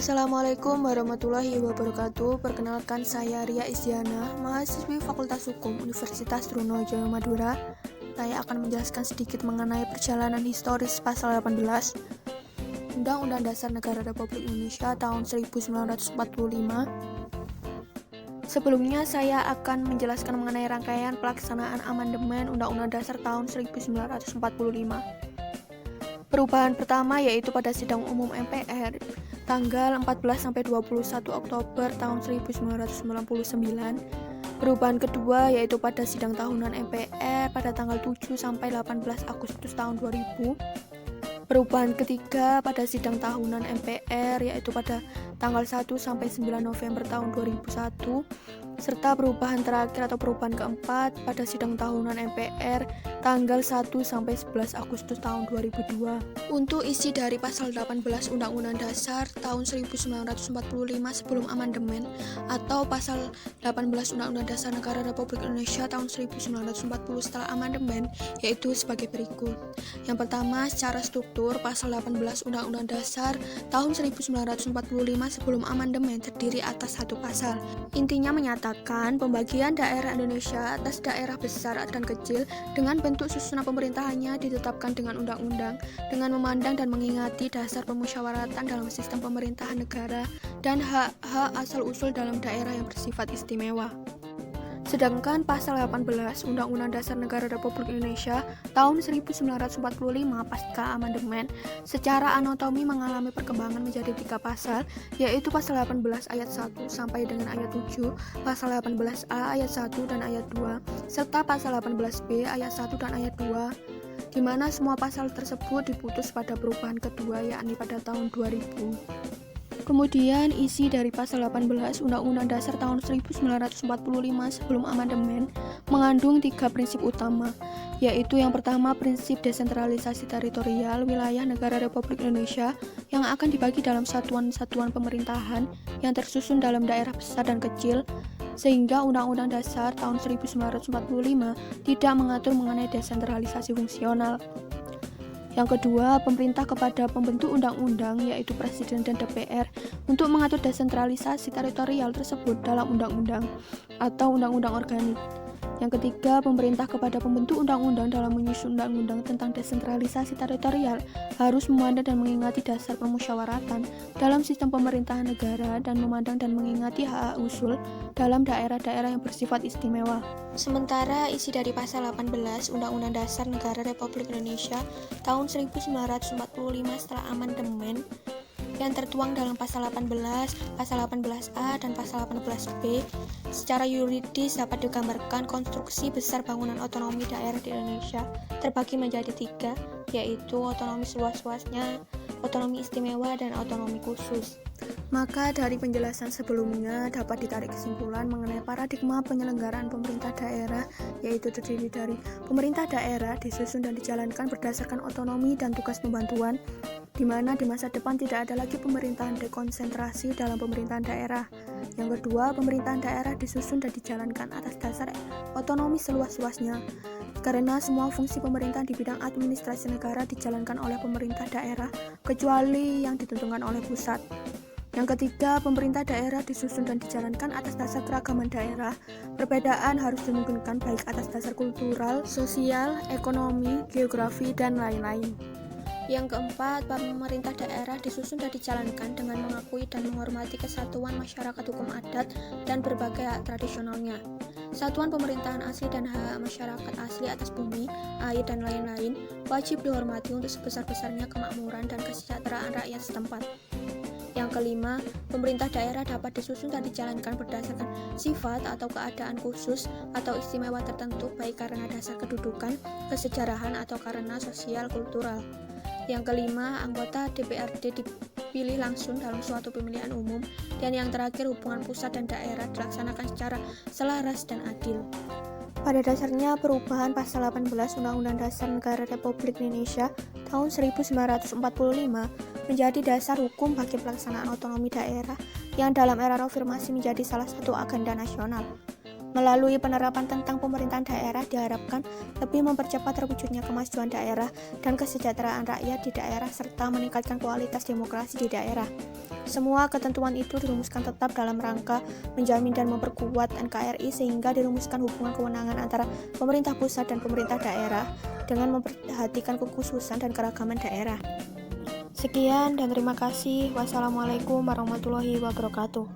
Assalamualaikum warahmatullahi wabarakatuh. Perkenalkan, saya Ria Isdiana, mahasiswi Fakultas Hukum Universitas Trunojoyo Madura. Saya akan menjelaskan sedikit mengenai perjalanan historis pasal 18 Undang-Undang Dasar Negara Republik Indonesia tahun 1945. Sebelumnya saya akan menjelaskan mengenai rangkaian pelaksanaan amandemen Undang-Undang Dasar tahun 1945. Perubahan pertama yaitu pada sidang umum MPR tanggal 14-21 Oktober tahun 1999. Perubahan kedua yaitu pada sidang tahunan MPR pada tanggal 7-18 Agustus tahun 2000. Perubahan ketiga pada sidang tahunan MPR yaitu pada tanggal 1-9 November tahun 2001. Serta perubahan terakhir atau perubahan keempat pada sidang tahunan MPR tanggal 1-11 Agustus tahun 2002. Untuk isi dari pasal 18 Undang-Undang Dasar tahun 1945 sebelum amandemen atau pasal 18 Undang-Undang Dasar Negara Republik Indonesia tahun 1940 setelah amandemen yaitu sebagai berikut. Yang pertama, secara struktur pasal 18 Undang-Undang Dasar tahun 1945 sebelum amandemen terdiri atas satu pasal. Intinya menyatakan pembagian daerah Indonesia atas daerah besar dan kecil dengan bentuk susunan pemerintahannya ditetapkan dengan undang-undang dengan memandang dan mengingati dasar pemusyawaratan dalam sistem pemerintahan negara dan hak-hak asal-usul dalam daerah yang bersifat istimewa. Sedangkan pasal 18 Undang-Undang Dasar Negara Republik Indonesia tahun 1945 pasca amandemen secara anatomi mengalami perkembangan menjadi 3 pasal, yaitu pasal 18 ayat 1 sampai dengan ayat 7, pasal 18A ayat 1 dan ayat 2, serta pasal 18B ayat 1 dan ayat 2, di mana semua pasal tersebut diputus pada perubahan kedua yakni pada tahun 2000. Kemudian isi dari pasal 18 Undang-Undang Dasar tahun 1945 sebelum amandemen mengandung 3 prinsip utama, yaitu yang pertama prinsip desentralisasi teritorial wilayah negara Republik Indonesia yang akan dibagi dalam satuan-satuan pemerintahan yang tersusun dalam daerah besar dan kecil, sehingga Undang-Undang Dasar tahun 1945 tidak mengatur mengenai desentralisasi fungsional. Yang kedua, pemerintah kepada pembentuk undang-undang yaitu Presiden dan DPR untuk mengatur desentralisasi teritorial tersebut dalam undang-undang atau undang-undang organik. Yang ketiga, pemerintah kepada pembentuk undang-undang dalam menyusun undang-undang tentang desentralisasi teritorial harus memandang dan mengingati dasar pemusyawaratan dalam sistem pemerintahan negara dan memandang dan mengingati hak-hak usul dalam daerah-daerah yang bersifat istimewa. Sementara isi dari pasal 18 Undang-Undang Dasar Negara Republik Indonesia tahun 1945 setelah amandemen yang tertuang dalam pasal 18, pasal 18A, dan pasal 18B secara yuridis dapat digambarkan konstruksi besar bangunan otonomi daerah di Indonesia terbagi menjadi 3, yaitu otonomi seluas-luasnya, otonomi istimewa, dan otonomi khusus. Maka dari penjelasan sebelumnya dapat ditarik kesimpulan mengenai paradigma penyelenggaraan pemerintah daerah, yaitu terdiri dari pemerintah daerah disusun dan dijalankan berdasarkan otonomi dan tugas pembantuan, di mana di masa depan tidak ada lagi pemerintahan dekonsentrasi dalam pemerintahan daerah. Yang kedua, pemerintahan daerah disusun dan dijalankan atas dasar otonomi seluas-luasnya, karena semua fungsi pemerintahan di bidang administrasi negara dijalankan oleh pemerintah daerah, kecuali yang ditentukan oleh pusat. Yang ketiga, pemerintah daerah disusun dan dijalankan atas dasar keragaman daerah. Perbedaan harus dimungkinkan baik atas dasar kultural, sosial, ekonomi, geografi, dan lain-lain. Yang keempat, pemerintah daerah disusun dan dijalankan dengan mengakui dan menghormati kesatuan masyarakat hukum adat dan berbagai hak tradisionalnya. Satuan pemerintahan asli dan hak masyarakat asli atas bumi, air, dan lain-lain wajib dihormati untuk sebesar-besarnya kemakmuran dan kesejahteraan rakyat setempat. Yang kelima, pemerintah daerah dapat disusun dan dijalankan berdasarkan sifat atau keadaan khusus atau istimewa tertentu baik karena dasar kedudukan, kesejarahan, atau karena sosial kultural. Yang kelima, anggota DPRD dipilih langsung dalam suatu pemilihan umum. Dan yang terakhir, hubungan pusat dan daerah dilaksanakan secara selaras dan adil. Pada dasarnya, perubahan pasal 18 Undang-Undang Dasar Negara Republik Indonesia tahun 1945 menjadi dasar hukum bagi pelaksanaan otonomi daerah yang dalam era reformasi menjadi salah satu agenda nasional. Melalui penerapan tentang pemerintahan daerah diharapkan lebih mempercepat terwujudnya kemajuan daerah dan kesejahteraan rakyat di daerah serta meningkatkan kualitas demokrasi di daerah. Semua ketentuan itu dirumuskan tetap dalam rangka menjamin dan memperkuat NKRI sehingga dirumuskan hubungan kewenangan antara pemerintah pusat dan pemerintah daerah dengan memperhatikan kekhususan dan keragaman daerah. Sekian dan terima kasih. Wassalamualaikum warahmatullahi wabarakatuh.